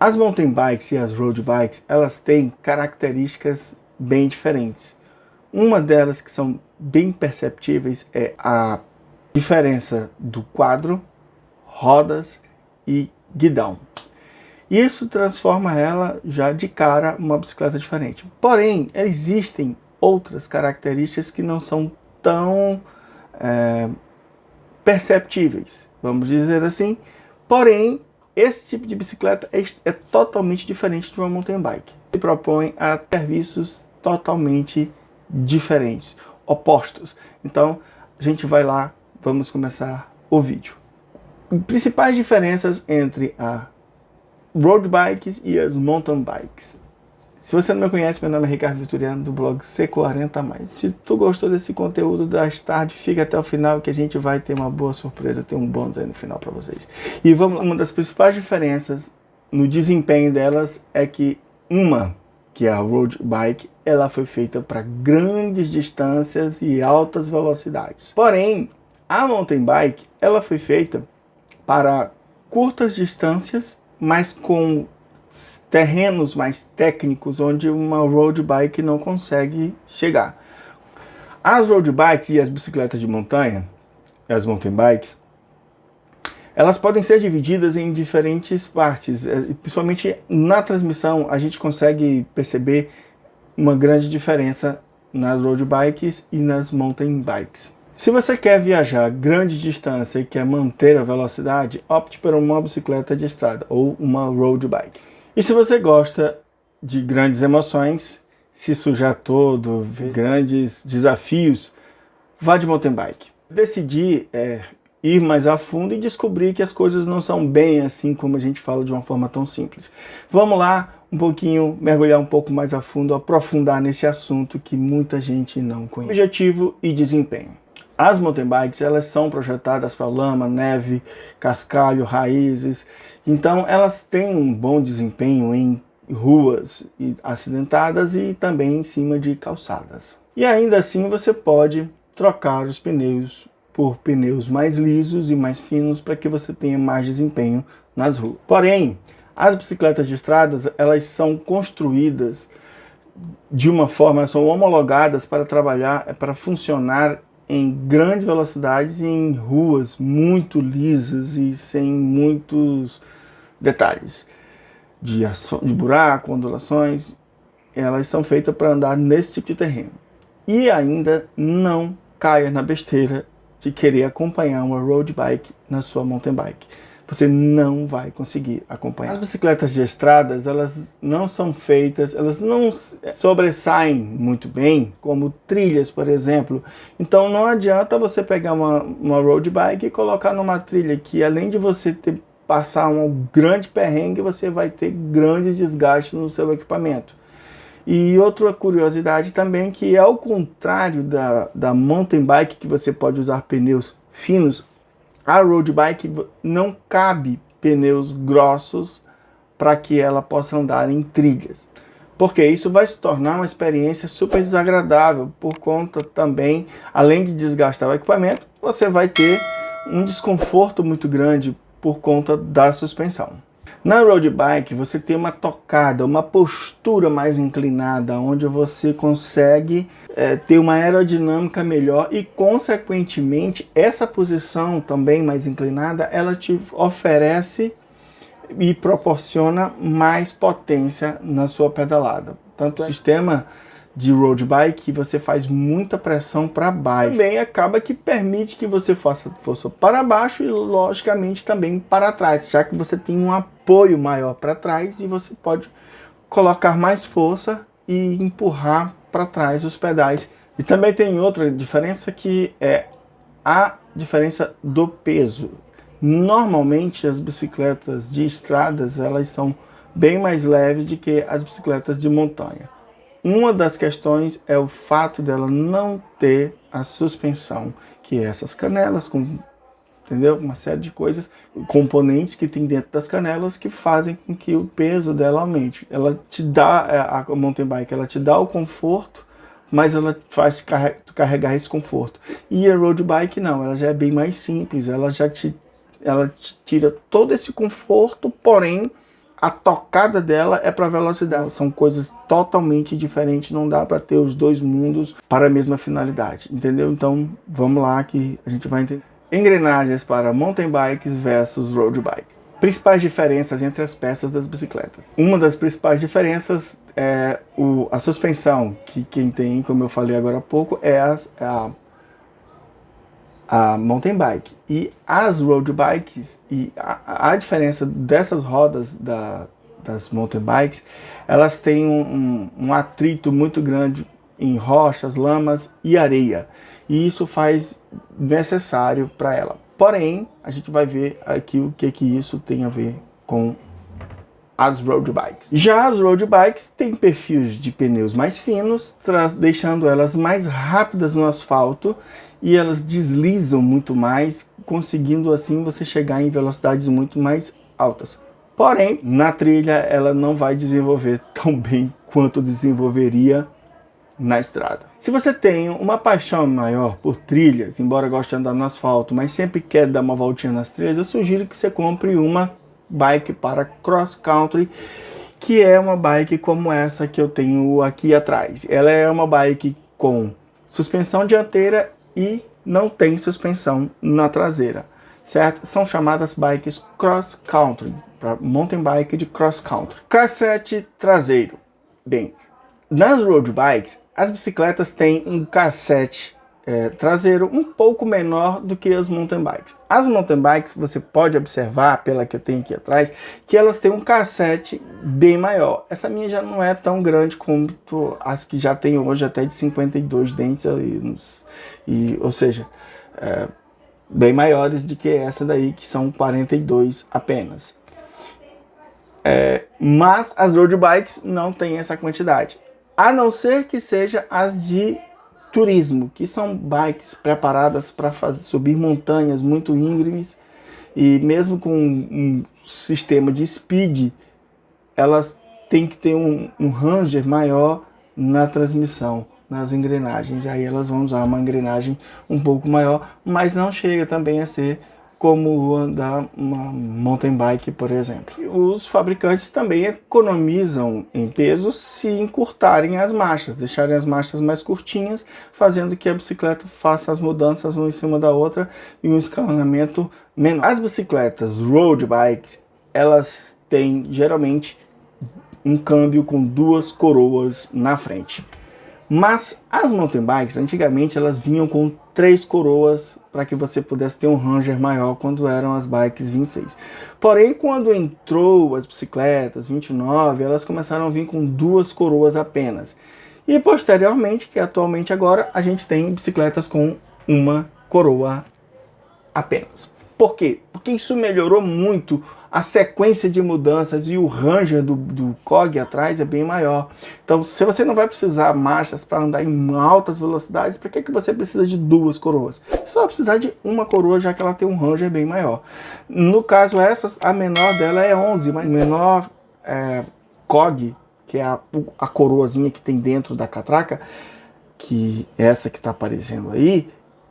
As mountain bikes e as road bikes, elas têm características bem diferentes. Uma delas que são bem perceptíveis é a diferença do quadro, rodas e guidão. Isso transforma ela já de cara uma bicicleta diferente. Porém, existem outras características que não são tão perceptíveis, vamos dizer assim. Porém, esse tipo de bicicleta é totalmente diferente de uma mountain bike. Se propõe a serviços totalmente diferentes, opostos. Então, a gente vai lá, vamos começar o vídeo. Principais diferenças entre a road bikes e as mountain bikes. Se você não me conhece, meu nome é Ricardo Vitoriano, do blog C40+. Se tu gostou desse conteúdo das tardes, fica até o final que a gente vai ter uma boa surpresa, ter um bônus aí no final para vocês. E uma das principais diferenças no desempenho delas é que que é a road bike, ela foi feita para grandes distâncias e altas velocidades. Porém, a mountain bike, ela foi feita para curtas distâncias, mas com terrenos mais técnicos onde uma road bike não consegue chegar. As road bikes e as bicicletas de montanha, as mountain bikes, elas podem ser divididas em diferentes partes. Principalmente na transmissão a gente consegue perceber uma grande diferença nas road bikes e nas mountain bikes. Se você quer viajar grande distância e quer manter a velocidade, opte por uma bicicleta de estrada ou uma road bike. E se você gosta de grandes emoções, se sujar todo, ver grandes desafios, vá de mountain bike. Decidi ir mais a fundo e descobrir que as coisas não são bem assim como a gente fala de uma forma tão simples. Vamos lá mergulhar um pouco mais a fundo, aprofundar nesse assunto que muita gente não conhece. Objetivo e desempenho. As mountain bikes, elas são projetadas para lama, neve, cascalho, raízes. Então, elas têm um bom desempenho em ruas acidentadas e também em cima de calçadas. E ainda assim, você pode trocar os pneus por pneus mais lisos e mais finos para que você tenha mais desempenho nas ruas. Porém, as bicicletas de estradas, elas são construídas de uma forma, são homologadas para trabalhar, para funcionar em grandes velocidades e em ruas muito lisas e sem muitos detalhes de buraco, ondulações. Elas são feitas para andar nesse tipo de terreno. E ainda não caia na besteira de querer acompanhar uma road bike na sua mountain bike. Você não vai conseguir acompanhar. As bicicletas de estradas, elas não são feitas, elas não sobressaem muito bem, como trilhas, por exemplo. Então não adianta você pegar uma road bike e colocar numa trilha que, além de você passar um grande perrengue, você vai ter grandes desgastes no seu equipamento. E outra curiosidade também, que ao contrário da mountain bike, que você pode usar pneus finos, a road bike não cabe pneus grossos para que ela possa andar em trilhas. Porque isso vai se tornar uma experiência super desagradável, por conta também, além de desgastar o equipamento, você vai ter um desconforto muito grande por conta da suspensão. Na road bike você tem uma tocada, uma postura mais inclinada, onde você consegue ter uma aerodinâmica melhor e, consequentemente, essa posição também mais inclinada, ela te oferece e proporciona mais potência na sua pedalada. Tanto o sistema de road bike que você faz muita pressão para baixo. Também acaba que permite que você faça força para baixo e, logicamente, também para trás, já que você tem um apoio maior para trás e você pode colocar mais força e empurrar para trás os pedais. E também tem outra diferença, que é a diferença do peso. Normalmente as bicicletas de estradas, elas são bem mais leves do que as bicicletas de montanha. Uma das questões é o fato dela não ter a suspensão, que é essas canelas, entendeu? Uma série de coisas, componentes que tem dentro das canelas que fazem com que o peso dela aumente. Ela te dá, a mountain bike, ela te dá o conforto, mas ela faz tu carregar esse conforto. E a road bike não, ela já é bem mais simples, ela te tira todo esse conforto, porém a tocada dela é para velocidade. São coisas totalmente diferentes, não dá para ter os dois mundos para a mesma finalidade, entendeu? Então vamos lá que a gente vai entender. Engrenagens para mountain bikes versus road bikes. Principais diferenças entre as peças das bicicletas. Uma das principais diferenças é a suspensão, que quem tem, como eu falei agora há pouco, é a mountain bike. E as road bikes, e a diferença dessas rodas das mountain bikes, elas têm um atrito muito grande em rochas, lamas e areia. E isso faz necessário para ela. Porém, a gente vai ver aqui o que isso tem a ver com as road bikes. Já as road bikes têm perfis de pneus mais finos, deixando elas mais rápidas no asfalto, e elas deslizam muito mais, conseguindo assim você chegar em velocidades muito mais altas. Porém, na trilha ela não vai desenvolver tão bem quanto desenvolveria na estrada. Se você tem uma paixão maior por trilhas, embora goste de andar no asfalto, mas sempre quer dar uma voltinha nas trilhas, eu sugiro que você compre uma bike para cross country, que é uma bike como essa que eu tenho aqui atrás. Ela é uma bike com suspensão dianteira e não tem suspensão na traseira, certo? São chamadas bikes cross country, para mountain bike de cross country. Cassete traseiro. Bem, nas road bikes, as bicicletas têm um cassete traseiro um pouco menor do que as mountain bikes. As mountain bikes, você pode observar, pela que eu tenho aqui atrás, que elas têm um cassete bem maior. Essa minha já não é tão grande como as que já tem hoje, até de 52 dentes, ou seja, bem maiores do que essa daí, que são 42 apenas. Mas as road bikes não têm essa quantidade, a não ser que seja as de turismo, que são bikes preparadas para subir montanhas muito íngremes, e mesmo com um sistema de speed, elas têm que ter um ranger maior na transmissão, nas engrenagens. Aí elas vão usar uma engrenagem um pouco maior, mas não chega também a ser como andar uma mountain bike, por exemplo. Os fabricantes também economizam em peso se encurtarem as marchas, deixarem as marchas mais curtinhas, fazendo que a bicicleta faça as mudanças uma em cima da outra e um escalonamento menor. As bicicletas road bikes, elas têm geralmente um câmbio com duas coroas na frente. Mas as mountain bikes, antigamente, elas vinham com 3 coroas para que você pudesse ter um ranger maior quando eram as bikes 26. Porém, quando entrou as bicicletas 29, elas começaram a vir com 2 coroas apenas. E posteriormente, que atualmente agora, a gente tem bicicletas com uma coroa apenas. Por quê? Porque isso melhorou muito a sequência de mudanças e o ranger do COG atrás é bem maior. Então, se você não vai precisar marchas para andar em altas velocidades, para que você precisa de 2 coroas? Você só vai precisar de uma coroa, já que ela tem um ranger bem maior. No caso, a menor dela é 11, mas o menor COG, que é a coroazinha que tem dentro da catraca, que é essa que está aparecendo aí,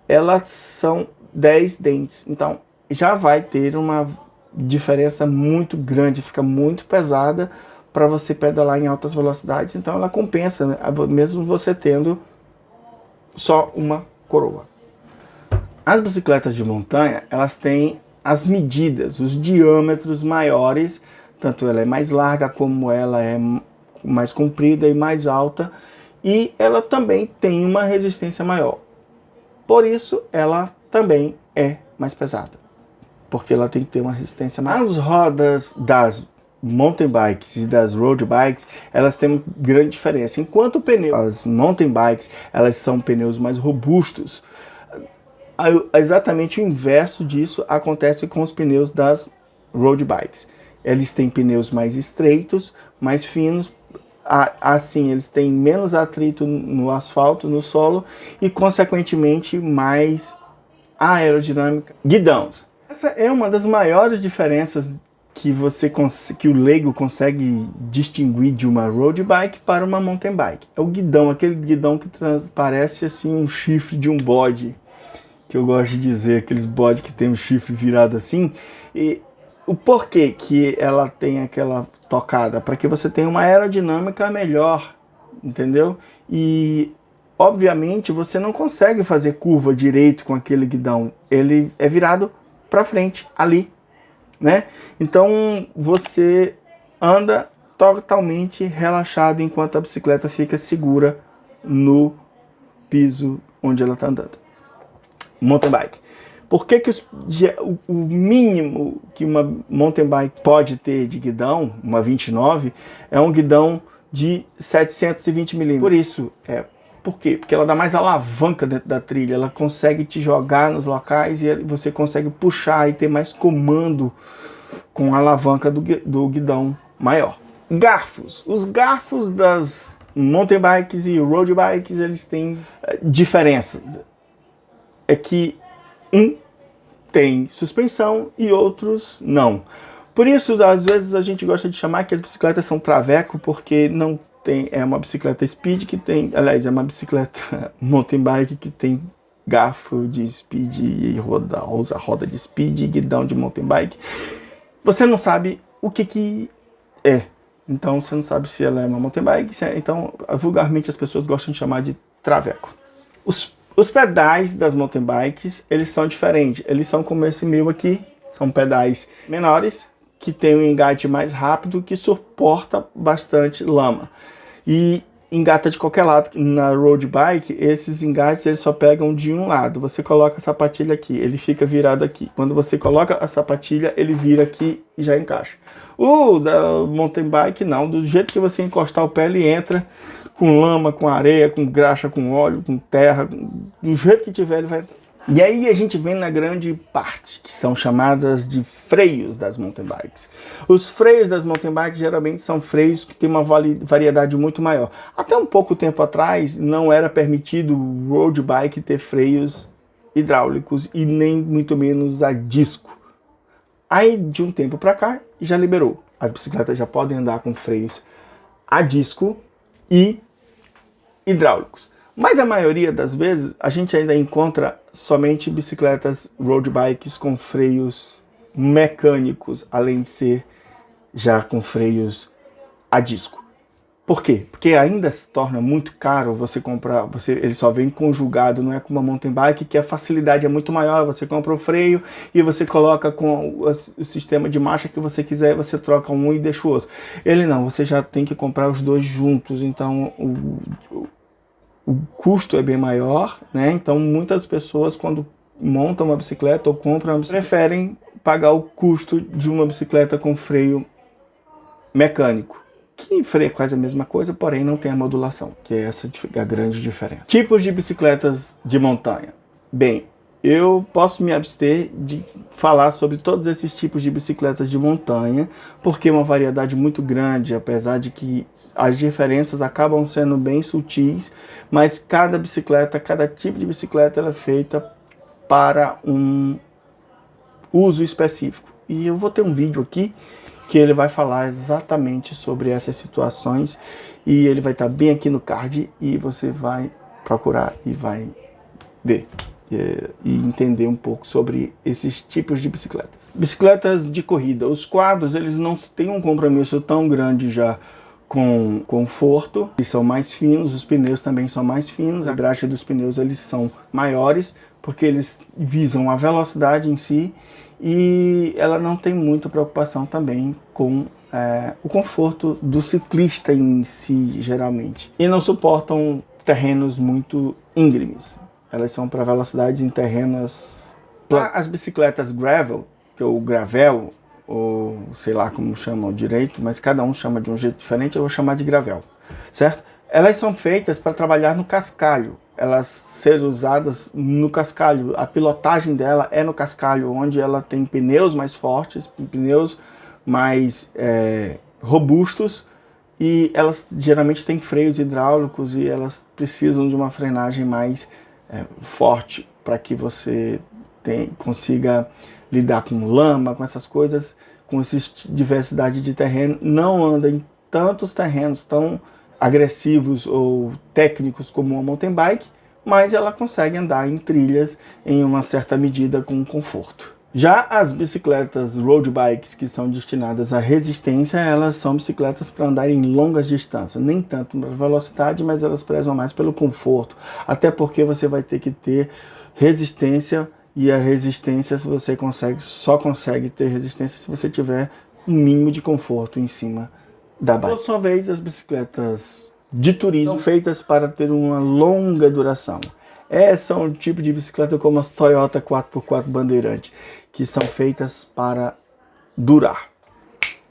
elas são 10 dentes. Então, já vai ter uma diferença muito grande, fica muito pesada para você pedalar em altas velocidades. Então ela compensa, né? Mesmo você tendo só uma coroa. As bicicletas de montanha, elas têm as medidas, os diâmetros maiores, tanto ela é mais larga como ela é mais comprida e mais alta, e ela também tem uma resistência maior. Por isso ela também é mais pesada, porque ela tem que ter uma resistência maior. As rodas das mountain bikes e das road bikes, elas têm uma grande diferença. Enquanto as mountain bikes, elas são pneus mais robustos, exatamente o inverso disso acontece com os pneus das road bikes. Eles têm pneus mais estreitos, mais finos, assim eles têm menos atrito no asfalto, no solo, e consequentemente mais aerodinâmica. Guidões. Essa é uma das maiores diferenças que o leigo consegue distinguir de uma road bike para uma mountain bike. É o guidão, aquele guidão que parece assim um chifre de um bode, que eu gosto de dizer, aqueles bodes que tem um chifre virado assim. E O porquê que ela tem aquela tocada? Para que você tenha uma aerodinâmica melhor, entendeu? E obviamente você não consegue fazer curva direito com aquele guidão, ele é virado para frente ali, né? Então você anda totalmente relaxado enquanto a bicicleta fica segura no piso onde ela está andando. Mountain bike. Por que o mínimo que uma mountain bike pode ter de guidão, uma 29, é um guidão de 720 milímetros? Por isso, por quê? Porque ela dá mais alavanca dentro da trilha, ela consegue te jogar nos locais e você consegue puxar e ter mais comando com a alavanca do guidão maior. Garfos. Os garfos das mountain bikes e road bikes, eles têm diferença. É que um tem suspensão e outros não. Por isso, às vezes, a gente gosta de chamar que as bicicletas são traveco, porque não tem, é uma bicicleta speed que tem, aliás, é uma bicicleta mountain bike que tem garfo de speed e usa roda de speed e guidão de mountain bike. Você não sabe o que é. Então, você não sabe se ela é uma mountain bike. Então, vulgarmente, as pessoas gostam de chamar de traveco. Os pedais das mountain bikes, eles são diferentes. Eles são como esse meu aqui. São pedais menores, que tem um engate mais rápido, que suporta bastante lama. E engata de qualquer lado. Na road bike, esses engates eles só pegam de um lado. Você coloca a sapatilha aqui, ele fica virado aqui. Quando você coloca a sapatilha, ele vira aqui e já encaixa. O da mountain bike não, do jeito que você encostar o pé, ele entra com lama, com areia, com graxa, com óleo, com terra, do jeito que tiver ele vai entrar. E aí a gente vem na grande parte, que são chamadas de freios das mountain bikes. Os freios das mountain bikes geralmente são freios que têm uma variedade muito maior. Até um pouco tempo atrás não era permitido o road bike ter freios hidráulicos e nem muito menos a disco. Aí de um tempo para cá já liberou. As bicicletas já podem andar com freios a disco e hidráulicos. Mas a maioria das vezes a gente ainda encontra somente bicicletas road bikes com freios mecânicos, além de ser já com freios a disco. Por quê? Porque ainda se torna muito caro você comprar, ele só vem conjugado, não é como uma mountain bike que a facilidade é muito maior, você compra o freio e você coloca com o sistema de marcha que você quiser, você troca um e deixa o outro. Ele não, você já tem que comprar os dois juntos, então o custo é bem maior, né? Então muitas pessoas quando montam uma bicicleta ou compram uma bicicleta, preferem pagar o custo de uma bicicleta com freio mecânico, que freia quase a mesma coisa, porém não tem a modulação, que é essa a grande diferença. Tipos de bicicletas de montanha. Bem, eu posso me abster de falar sobre todos esses tipos de bicicletas de montanha, porque é uma variedade muito grande, apesar de que as diferenças acabam sendo bem sutis, mas cada bicicleta, cada tipo de bicicleta ela é feita para um uso específico. E eu vou ter um vídeo aqui que ele vai falar exatamente sobre essas situações e ele vai estar bem aqui no card e você vai procurar e vai ver e entender um pouco sobre esses tipos de bicicletas. Bicicletas de corrida. Os quadros eles não têm um compromisso tão grande já com conforto, eles são mais finos, os pneus também são mais finos, a graxa dos pneus eles são maiores porque eles visam a velocidade em si e ela não tem muita preocupação também com o conforto do ciclista em si, geralmente. E não suportam terrenos muito íngremes. Elas são para velocidades em terrenos planos. As bicicletas gravel, que é o gravel, ou sei lá como chamam direito, mas cada um chama de um jeito diferente, eu vou chamar de gravel, certo? Elas são feitas para trabalhar no cascalho, elas serem usadas no cascalho, a pilotagem dela é no cascalho, onde ela tem pneus mais fortes, pneus mais robustos, e elas geralmente têm freios hidráulicos e elas precisam de uma frenagem mais forte para que você consiga lidar com lama, com essas coisas, com essa diversidade de terreno. Não anda em tantos terrenos tão agressivos ou técnicos como uma mountain bike, mas ela consegue andar em trilhas em uma certa medida com conforto. Já as bicicletas road bikes, que são destinadas à resistência, elas são bicicletas para andar em longas distâncias, nem tanto para velocidade, mas elas prezam mais pelo conforto, até porque você vai ter que ter resistência, e a resistência você só consegue ter resistência se você tiver um mínimo de conforto em cima da bike. Por sua vez, as bicicletas de turismo são feitas para ter uma longa duração. São um tipo de bicicleta como as Toyota 4x4 Bandeirante, que são feitas para durar.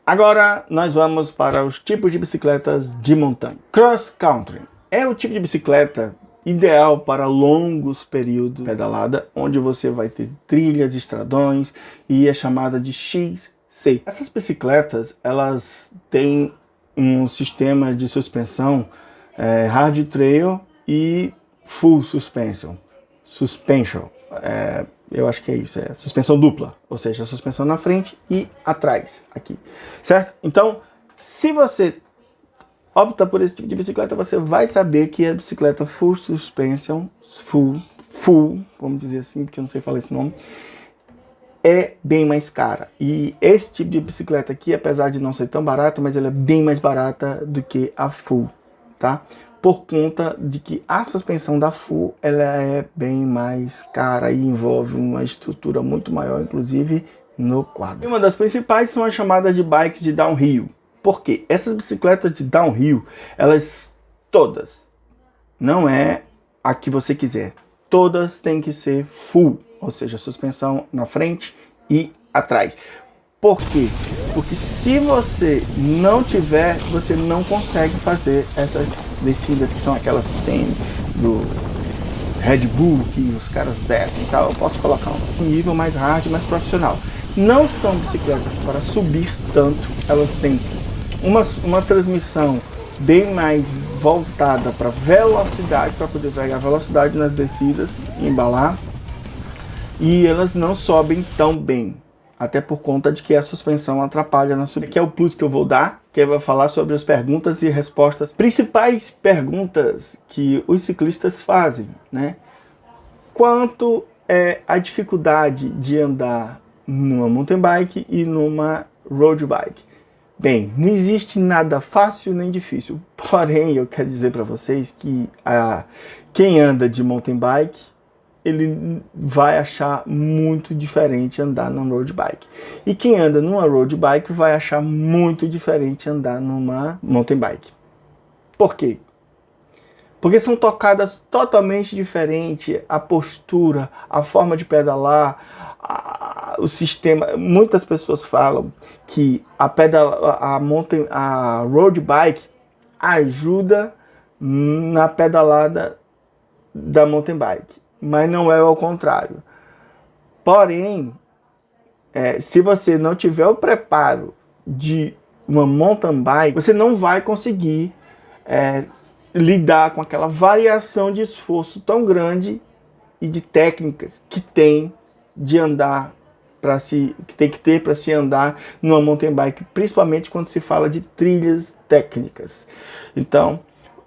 Agora nós vamos para os tipos de bicicletas de montanha. Cross Country é o tipo de bicicleta ideal para longos períodos de pedalada, onde você vai ter trilhas, estradões, e é chamada de XC. Essas bicicletas, elas têm um sistema de suspensão hard trail e full suspension. Eu acho que é isso, é suspensão dupla, ou seja, suspensão na frente e atrás, aqui, certo? Então, se você opta por esse tipo de bicicleta, você vai saber que a bicicleta full suspension, full, vamos dizer assim, porque eu não sei falar esse nome, é bem mais cara. E esse tipo de bicicleta aqui, apesar de não ser tão barata, mas ela é bem mais barata do que a full, tá? Por conta de que a suspensão da full, ela é bem mais cara e envolve uma estrutura muito maior, inclusive no quadro. E uma das principais são as chamadas de bikes de downhill. Por quê? Essas bicicletas de downhill, elas todas, não é a que você quiser, todas têm que ser full, ou seja, suspensão na frente e atrás. Por quê? Porque se você não tiver, você não consegue fazer essas descidas que são aquelas que tem do Red Bull, que os caras descem e tal. Eu posso colocar um nível mais hard, mais profissional. Não são bicicletas para subir tanto, elas têm uma transmissão bem mais voltada para velocidade, para poder pegar velocidade nas descidas e embalar. E elas não sobem tão bem, até por conta de que a suspensão atrapalha na subida. Aqui é o plus que eu vou dar, que vai falar sobre as perguntas e respostas. Principais perguntas que os ciclistas fazem, né? Quanto é a dificuldade de andar numa mountain bike e numa road bike? Bem, não existe nada fácil nem difícil, porém eu quero dizer para vocês que quem anda de mountain bike, ele vai achar muito diferente andar numa road bike. E quem anda numa road bike vai achar muito diferente andar numa mountain bike. Por quê? Porque são tocadas totalmente diferentes, a postura, a forma de pedalar, o sistema. Muitas pessoas falam que a road bike ajuda na pedalada da mountain bike, mas não é ao contrário. Porém, se você não tiver o preparo de uma mountain bike, você não vai conseguir lidar com aquela variação de esforço tão grande e de técnicas que tem de andar que tem que ter para se andar numa mountain bike, principalmente quando se fala de trilhas técnicas. Então,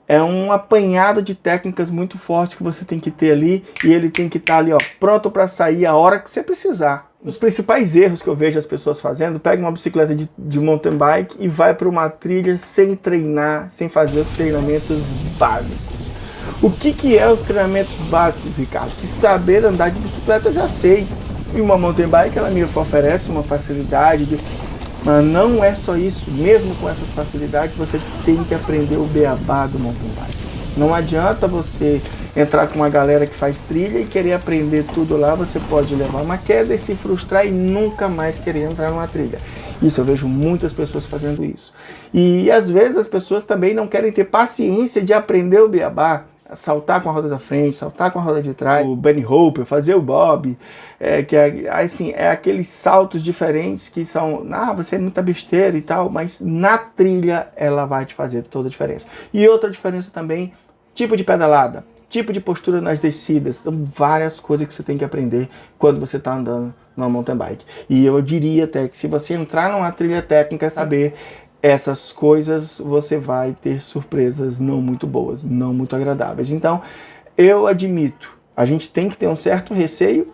é um apanhado de técnicas muito forte que você tem que ter ali, e ele tem que estar ali, ó, pronto para sair a hora que você precisar. Os principais erros que eu vejo as pessoas fazendo: pega uma bicicleta de mountain bike e vai para uma trilha sem treinar, sem fazer os treinamentos básicos. O que é os treinamentos básicos, Ricardo? Que saber andar de bicicleta eu já sei. E uma mountain bike, ela me oferece uma facilidade, mas não é só isso. Mesmo com essas facilidades, você tem que aprender o beabá do mountain bike. Não adianta você entrar com uma galera que faz trilha e querer aprender tudo lá. Você pode levar uma queda e se frustrar e nunca mais querer entrar numa trilha. Isso, eu vejo muitas pessoas fazendo isso. E às vezes as pessoas também não querem ter paciência de aprender o beabá. Saltar com a roda da frente, saltar com a roda de trás, o bunny hop, fazer o bob, assim, aqueles saltos diferentes que são, você é muita besteira e tal, mas na trilha ela vai te fazer toda a diferença. E outra diferença também, tipo de pedalada, tipo de postura nas descidas, são várias coisas que você tem que aprender quando você está andando numa mountain bike. E eu diria até que se você entrar numa trilha técnica, saber essas coisas, você vai ter surpresas não muito boas, não muito agradáveis. Então, eu admito, a gente tem que ter um certo receio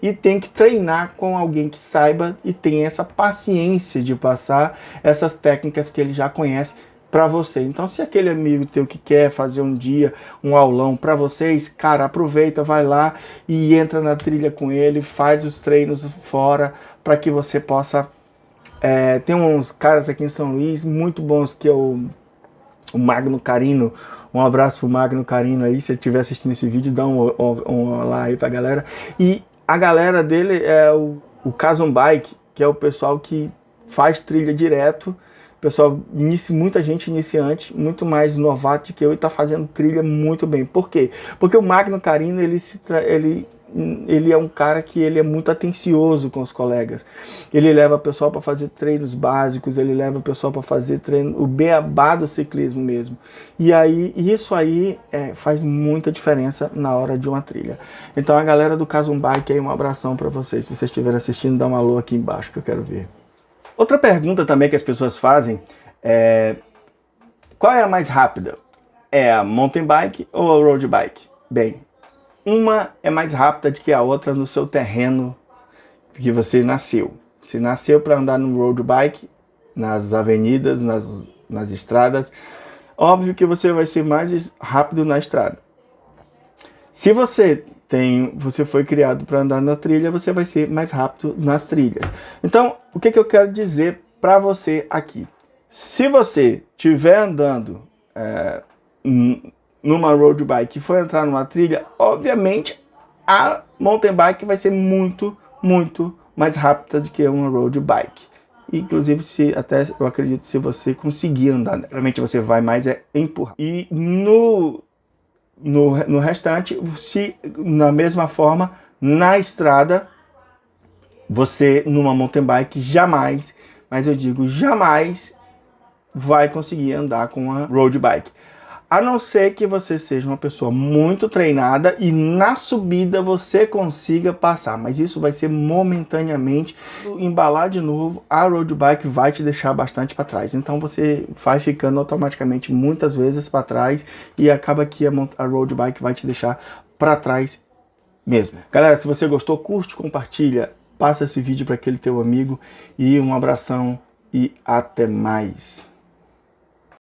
e tem que treinar com alguém que saiba e tenha essa paciência de passar essas técnicas que ele já conhece para você. Então, se aquele amigo teu que quer fazer um dia um aulão para vocês, cara, aproveita, vai lá e entra na trilha com ele, faz os treinos fora para que você possa... tem uns caras aqui em São Luís muito bons, que é o Magno Carino. Um abraço pro Magno Carino aí, se ele estiver assistindo esse vídeo, dá um olá aí pra galera. E a galera dele é o Kazum Bike, que é o pessoal que faz trilha direto. Pessoal, muita gente iniciante, muito mais novato que eu, e tá fazendo trilha muito bem. Por quê? Porque o Magno Carino, ele é um cara que ele é muito atencioso com os colegas. Ele leva o pessoal para fazer treinos básicos, ele leva o pessoal para fazer treino, o beabá do ciclismo mesmo. E aí, isso aí faz muita diferença na hora de uma trilha. Então a galera do Kazum Bike aí, um abração para vocês. Se vocês estiverem assistindo, dá um alô aqui embaixo que eu quero ver. Outra pergunta também que as pessoas fazem é: qual é a mais rápida? É a mountain bike ou a road bike? Bem, uma é mais rápida do que a outra no seu terreno que você nasceu. Você nasceu para andar no road bike, nas avenidas, nas estradas. Óbvio que você vai ser mais rápido na estrada. Se você foi criado para andar na trilha, você vai ser mais rápido nas trilhas. Então, o que eu quero dizer para você aqui? Se você estiver andando numa road bike e for entrar numa trilha, obviamente a mountain bike vai ser muito, muito mais rápida do que uma road bike. Inclusive, eu acredito, se você conseguir andar, realmente você vai mais empurrar. E no restante, se na mesma forma, na estrada, você numa mountain bike jamais, mas eu digo jamais, vai conseguir andar com uma road bike. A não ser que você seja uma pessoa muito treinada e na subida você consiga passar. Mas isso vai ser momentaneamente. Embalar de novo, a road bike vai te deixar bastante para trás. Então você vai ficando automaticamente muitas vezes para trás e acaba que a road bike vai te deixar para trás mesmo. Galera, se você gostou, curte, compartilha, passa esse vídeo para aquele teu amigo e um abração e até mais.